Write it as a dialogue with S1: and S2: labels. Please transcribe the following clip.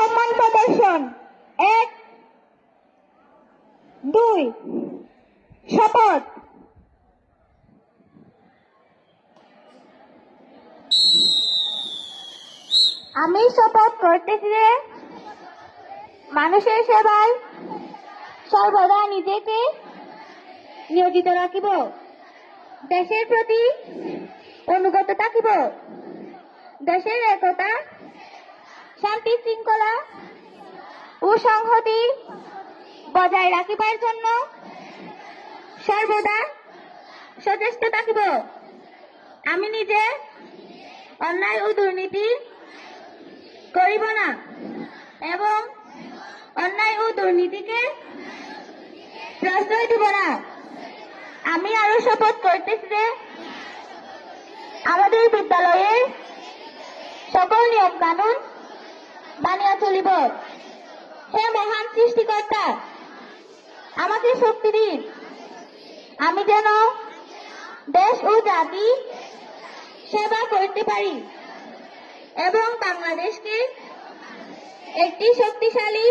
S1: সম্মান প্রদর্শন। 1, 2, শপথ। আমি শপথ করতেছি যে মানুষের সেবায় সর্বদা নিজেকে নিয়োজিত রাখিব, দেশের প্রতি অনুগত থাকিব, দেশের একতা, শান্তি শৃঙ্খলা ও সংহতি বজায় রাখিবার জন্য সর্বদা সচেষ্ট থাকিব। আমি নিজে অন্যায় ও দুর্নীতি করিব না এবং অন্যায় ও দুর্নীতিকে প্রশ্রয় দিব না। আমি আরো শপথ করতেছি যে আমাদের বিদ্যালয়ে সকল নিয়ম কানুন মানিয়া চলিব। হে মহান সৃষ্টিকর্তা, আমাকে শক্তি দিন, আমি যেন দেশ ও জাতি সেবা করতে পারি এবং বাংলাদেশকে একটি শক্তিশালী